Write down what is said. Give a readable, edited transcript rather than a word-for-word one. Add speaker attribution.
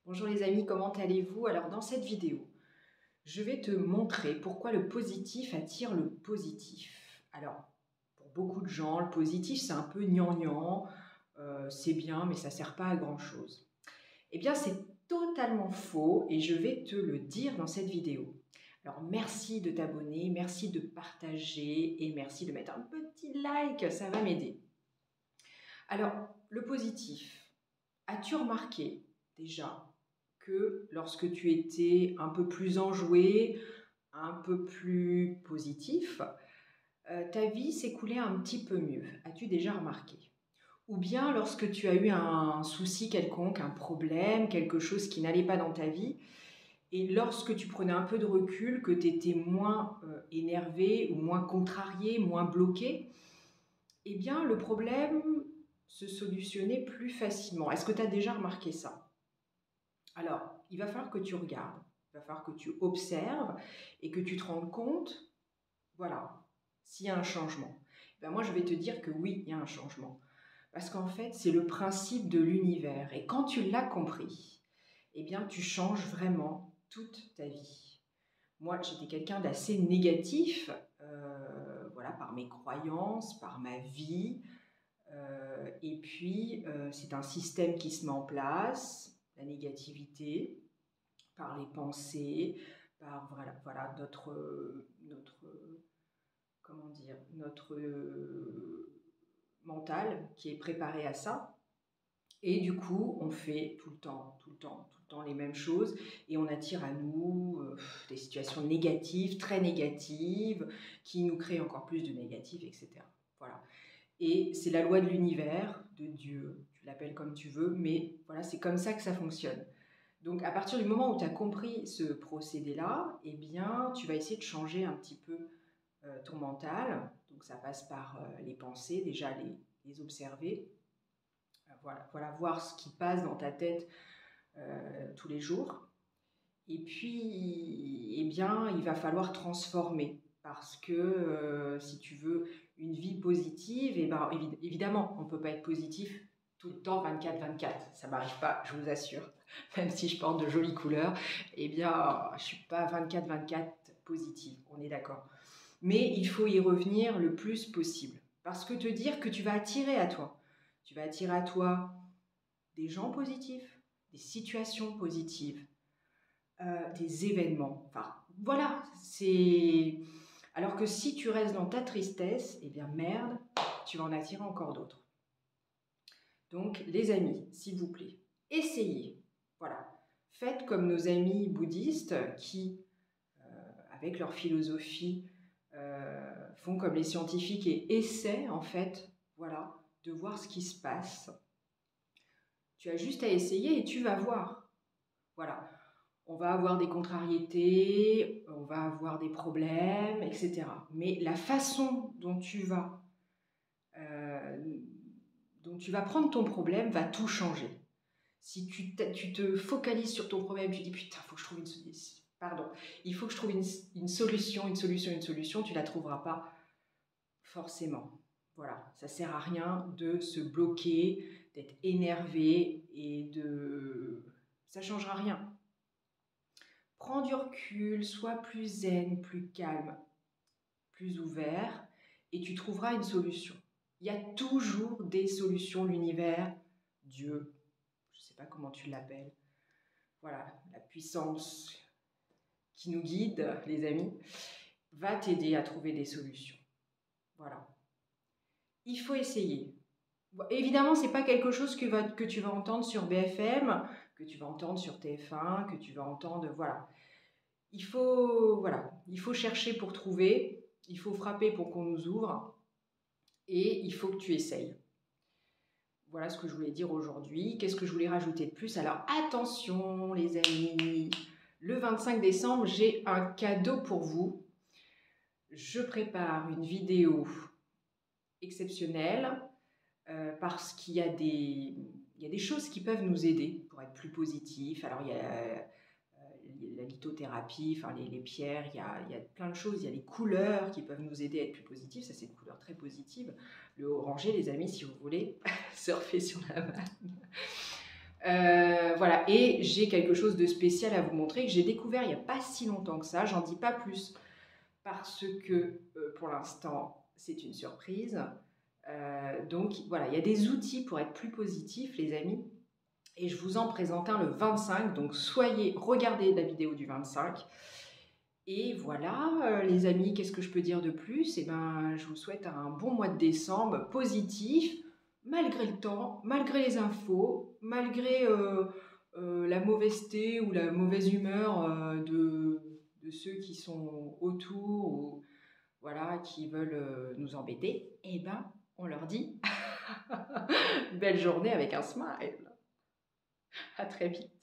Speaker 1: Bonjour les amis, comment allez-vous? Alors dans cette vidéo, je vais te montrer pourquoi le positif attire le positif. Alors, pour beaucoup de gens, le positif c'est un peu gnangnan, c'est bien mais ça ne sert pas à grand chose. Eh bien c'est totalement faux et je vais te le dire dans cette vidéo. Alors merci de t'abonner, merci de partager et merci de mettre un petit like, ça va m'aider. Alors, le positif, as-tu remarqué déjà que lorsque tu étais un peu plus enjoué, un peu plus positif, ta vie s'écoulait un petit peu mieux? As-tu déjà remarqué? Ou bien lorsque tu as eu un souci quelconque, un problème, quelque chose qui n'allait pas dans ta vie, et lorsque tu prenais un peu de recul, que tu étais moins énervé ou moins contrarié, moins bloqué, eh bien le problème se solutionnait plus facilement. Est-ce que tu as déjà remarqué ça? Alors, il va falloir que tu regardes, il va falloir que tu observes et que tu te rendes compte, voilà, s'il y a un changement. Ben moi, je vais te dire que oui, il y a un changement. Parce qu'en fait, c'est le principe de l'univers. Et quand tu l'as compris, eh bien, tu changes vraiment toute ta vie. Moi, j'étais quelqu'un d'assez négatif, voilà, par mes croyances, par ma vie. Et puis, c'est un système qui se met en place, la négativité, par les pensées, par voilà comment dire, notre mental qui est préparé à ça. Et du coup, on fait tout le temps, tout le temps, tout le temps les mêmes choses et on attire à nous des situations négatives, très négatives, qui nous créent encore plus de négatifs, etc. Voilà. Et c'est la loi de l'univers, de Dieu, tu l'appelles comme tu veux, mais voilà, c'est comme ça que ça fonctionne. Donc à partir du moment où tu as compris ce procédé-là, eh bien, tu vas essayer de changer un petit peu ton mental. Donc ça passe par les pensées, déjà les observer, voilà, voir ce qui passe dans ta tête tous les jours. Et puis, eh bien, il va falloir transformer parce que si tu veux une vie positive, eh ben, évidemment, on ne peut pas être positif tout le temps 24/24. Ça ne m'arrive pas, je vous assure. Même si je porte de jolies couleurs, eh bien, je ne suis pas 24/24 positive, on est d'accord. Mais il faut y revenir le plus possible. Parce que te dire que tu vas attirer à toi des gens positifs, des situations positives, des événements. Enfin, voilà, c'est... Alors que si tu restes dans ta tristesse, eh bien merde, tu vas en attirer encore d'autres. Donc, les amis, s'il vous plaît, essayez. Voilà. Faites comme nos amis bouddhistes qui, avec leur philosophie, font comme les scientifiques et essaient, en fait, voilà, de voir ce qui se passe. Tu as juste à essayer et tu vas voir. Voilà. On va avoir des contrariétés, on va avoir des problèmes, etc. Mais la façon euh, dont tu vas prendre ton problème va tout changer. Si tu te focalises sur ton problème, tu dis putain, faut que je trouve une solution. Pardon, il faut que je trouve une solution, tu ne la trouveras pas forcément. Voilà, ça sert à rien de se bloquer, d'être énervé et de... Ça ne changera rien. Prends du recul, sois plus zen, plus calme, plus ouvert, et tu trouveras une solution. Il y a toujours des solutions, l'univers, Dieu, je ne sais pas comment tu l'appelles, voilà, la puissance qui nous guide, les amis, va t'aider à trouver des solutions. Voilà. Il faut essayer. Évidemment, ce n'est pas quelque chose que tu vas entendre sur BFM, que tu vas entendre sur TF1, que tu vas entendre... Voilà. Il faut chercher pour trouver, il faut frapper pour qu'on nous ouvre, et il faut que tu essayes. Voilà ce que je voulais dire aujourd'hui. Qu'est-ce que je voulais rajouter de plus? Alors attention les amis, le 25 décembre, j'ai un cadeau pour vous. Je prépare une vidéo exceptionnelle parce qu'il y a des choses qui peuvent nous aider pour être plus positifs. Alors il y a la lithothérapie, enfin les pierres, il y a plein de choses, il y a les couleurs qui peuvent nous aider à être plus positifs, ça c'est une couleur très positive. Le orangé, les amis, si vous voulez, surfer sur la vanne. Voilà, et j'ai quelque chose de spécial à vous montrer que j'ai découvert il n'y a pas si longtemps que ça. J'en dis pas plus parce que pour l'instant, c'est une surprise. Donc voilà, il y a des outils pour être plus positif, les amis. Et je vous en présente un le 25. Donc regardez la vidéo du 25. Et voilà, les amis, qu'est-ce que je peux dire de plus? Eh ben, je vous souhaite un bon mois de décembre, positif, malgré le temps, malgré les infos, malgré la mauvaiseté ou la mauvaise humeur de ceux qui sont autour ou voilà, qui veulent nous embêter. Eh ben, on leur dit belle journée avec un smile. À très vite.